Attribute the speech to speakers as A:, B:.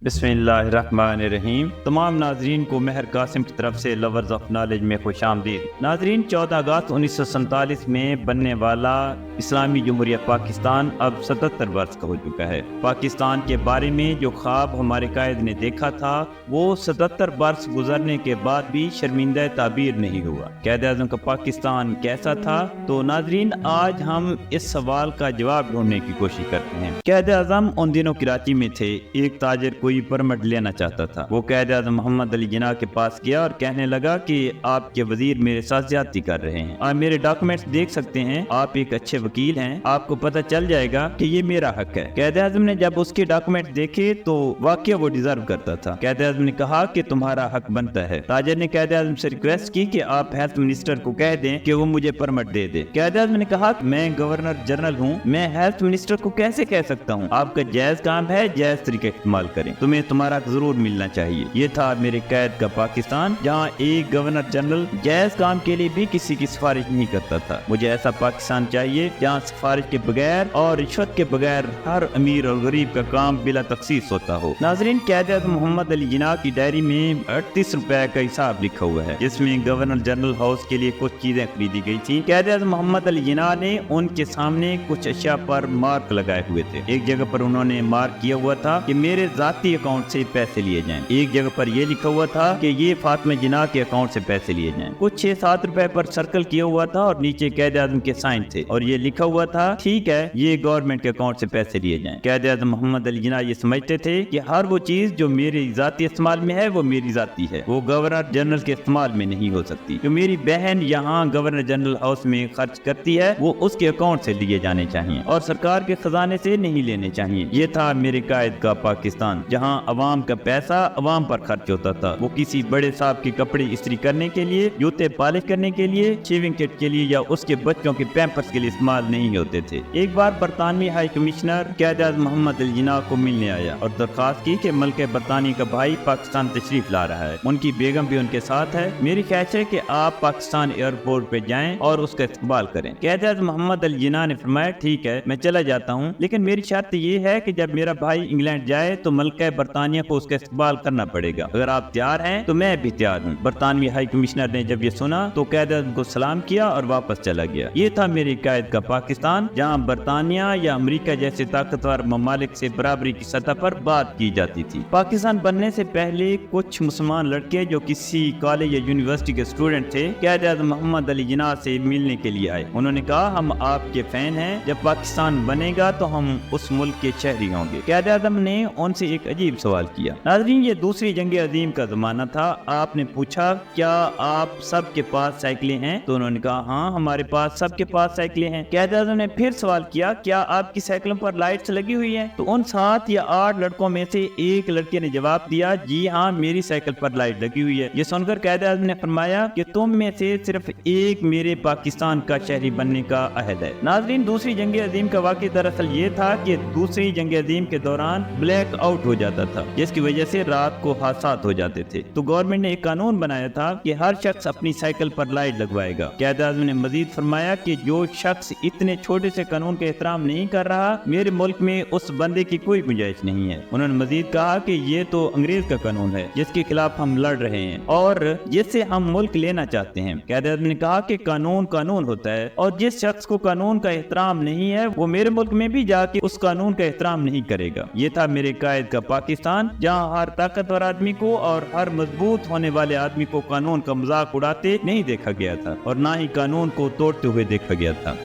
A: बिस्मिल्लाहिर्रहमानिर्रहीम। तमाम नाजरीन को मेहर कासिम की तरफ से लवर्स ऑफ नॉलेज में खुश आमदीद। नाजरीन, 14 अगस्त 1947 में बनने वाला इस्लामी जमहूरिया पाकिस्तान अब 77 वर्ष का हो चुका है। पाकिस्तान के बारे में जो ख्वाब हमारे कायद ने देखा था वो 77 वर्ष गुजरने के बाद भी शर्मिंदा ताबीर नहीं हुआ। कायद आज़म का पाकिस्तान कैसा था? तो नाजरीन, आज हम इस सवाल का जवाब ढूंढने की कोशिश करते हैं। कायद आज़म उन दिनों कराची में थे। एक ताजिर कोई परमिट लेना चाहता था। वो कायद आज़म मोहम्मद अली जिन्ना के पास गया और कहने लगा कि आपके वजीर मेरे साथ ज्यादती कर रहे हैं। आप मेरे डॉक्यूमेंट्स देख सकते हैं, आप एक अच्छे वकील हैं, आपको पता चल जाएगा कि ये मेरा हक है। कायद आज़म ने जब उसके डॉक्यूमेंट देखे तो वाकई वो डिजर्व करता था। कायद आज़म ने कहा कि तुम्हारा हक बनता है। ताजिर ने कायद आज़म से रिक्वेस्ट की कि आप हेल्थ मिनिस्टर को कह दें कि वो मुझे परमिट दे दे। कायद आज़म ने कहा मैं गवर्नर जनरल हूँ, मैं हेल्थ मिनिस्टर को कैसे कह सकता हूँ? आपका जायज काम है, जायज तरीके इस्तेमाल करें, तुम्हें तुम्हारा जरूर मिलना चाहिए। ये था मेरे कैद का पाकिस्तान, जहाँ एक गवर्नर जनरल जायज काम के लिए भी किसी की सिफारिश नहीं करता था। मुझे ऐसा पाकिस्तान चाहिए जहाँ सिफारिश के बगैर और रिश्वत के बगैर हर अमीर और गरीब का काम बिला तखसीस होता हो। नाजरीन, कायद आज़म मोहम्मद अली जिन्ना की डायरी में 38 रुपए का हिसाब लिखा हुआ है, जिसमें गवर्नर जनरल हाउस के लिए कुछ चीजें खरीदी गई थी। कायद आज़म मोहम्मद अली जिन्ना ने उनके सामने कुछ अशिया पर मार्क लगाए हुए थे। एक जगह पर उन्होंने मार्क किया हुआ था कि मेरे जाती अकाउंट से पैसे लिए जाएं। एक जगह पर यह लिखा हुआ था कि ये फातिमा जिन्ना के अकाउंट से पैसे लिए जाएं। कुछ 6-7 रुपए पर सर्कल किया हुआ था और नीचे कायद आज़म के साइन थे और ये लिखा हुआ था ठीक है, ये गवर्नमेंट के अकाउंट से पैसे लिए जाएं। कायद आज़म मोहम्मद अली जिन्ना ये समझते थे कि हर वो चीज जो मेरे जाती इस्तेमाल में है वो मेरी जाती है, वो गवर्नर जनरल के इस्तेमाल में नहीं हो सकती। जो मेरी बहन यहाँ गवर्नर जनरल हाउस में खर्च करती है वो उसके अकाउंट से लिए जाने चाहिए और सरकार के खजाने से नहीं लेने चाहिए। ये था मेरे कायद का पाकिस्तान, जहाँ अवाम का पैसा अवाम पर खर्च होता था। वो किसी बड़े साहब के कपड़े इस्त्री करने के लिए, जूते पॉलिश करने के लिए, शेविंग किट के लिए या उसके बच्चों के पैम्पर्स के लिए इस्तेमाल नहीं होते थे। एक बार बरतानवी हाई कमिश्नर कायद आज़म मोहम्मद अली जिन्ना को मिलने आया और दरखास्त की कि मुल्क बरतानिया का भाई पाकिस्तान तशरीफ ला रहा है, उनकी बेगम भी उनके साथ है। मेरी ख्वाहिश है कि आप पाकिस्तान एयरपोर्ट पे जाएं और उसका इस्तकबाल करें। कायद आज़म मोहम्मद अली जिन्ना ने फरमाया ठीक है, मैं चला जाता हूँ, लेकिन मेरी शर्त ये है कि जब मेरा भाई इंग्लैंड जाए तो मुल्क बरतानिया को उसका इस्तकबाल करना पड़ेगा। अगर आप तैयार हैं तो मैं भी तैयार हूँ। बरतानवी हाई कमिश्नर ने जब ये सुना तो कायद आज़म को सलाम किया और वापस चला गया। ये था मेरे कायद का पाकिस्तान, जहाँ बरतानिया या अमेरिका जैसे ताकतवर ममालिक से बराबरी की सतह पर बात की जाती थी। पाकिस्तान बनने से पहले कुछ मुसलमान लड़के जो किसी कॉलेज या यूनिवर्सिटी के स्टूडेंट थे, कायद आज़म मोहम्मद अली जिन्ना से मिलने के लिए आए। उन्होंने कहा हम आपके फैन हैं, जब पाकिस्तान बनेगा तो हम उस मुल्क के शहरी होंगे। कायद आज़म ने उनसे एक अजीब सवाल किया। नाज़रीन, ये दूसरी जंग अजीम का जमाना था। आपने पूछा क्या आप सबके पास साइकिलें हैं? तो उन्होंने कहा हाँ, हमारे पास सबके पास साइकिलें हैं। कायद आज़म ने फिर सवाल किया क्या आपकी साइकिलों पर लाइट्स लगी हुई हैं? तो उन 7 या 8 लड़कों में से एक लड़के ने जवाब दिया जी हाँ, मेरी साइकिल पर लाइट लगी हुई है। ये सुनकर कायद आज़म ने फरमाया कि तुम में से सिर्फ एक मेरे पाकिस्तान का शहरी बनने का अहद है। नाज़रीन, दूसरी जंग अजीम का वाक़या दरअसल ये था कि दूसरी जंग अजीम के दौरान ब्लैक आउट हो जाता था, जिसकी वजह से रात को हादसात हो जाते थे। तो गवर्नमेंट ने एक कानून बनाया था कि हर शख्स अपनी साइकिल पर लाइट लगवाएगा। कायद आज़म ने मजीद फरमाया कि जो शख्स इतने छोटे से कानून का एहतराम नहीं कर रहा, मेरे मुल्क में उस बंदे की कोई गुंजाइश नहीं है। उन्होंने मजीद कहा कि ये तो अंग्रेज का कानून है जिसके खिलाफ हम लड़ रहे हैं और जिससे हम मुल्क लेना चाहते हैं। कायद आज़म ने कहा कि कानून कानून होता है और जिस शख्स को कानून का एहतराम नहीं है वो मेरे मुल्क में भी जाके उस कानून का एहतराम नहीं करेगा। ये था मेरे कायद का पाकिस्तान, जहाँ हर ताकतवर आदमी को और हर मजबूत होने वाले आदमी को कानून का मजाक उड़ाते नहीं देखा गया था और ना ही कानून को तोड़ते हुए देखा गया था।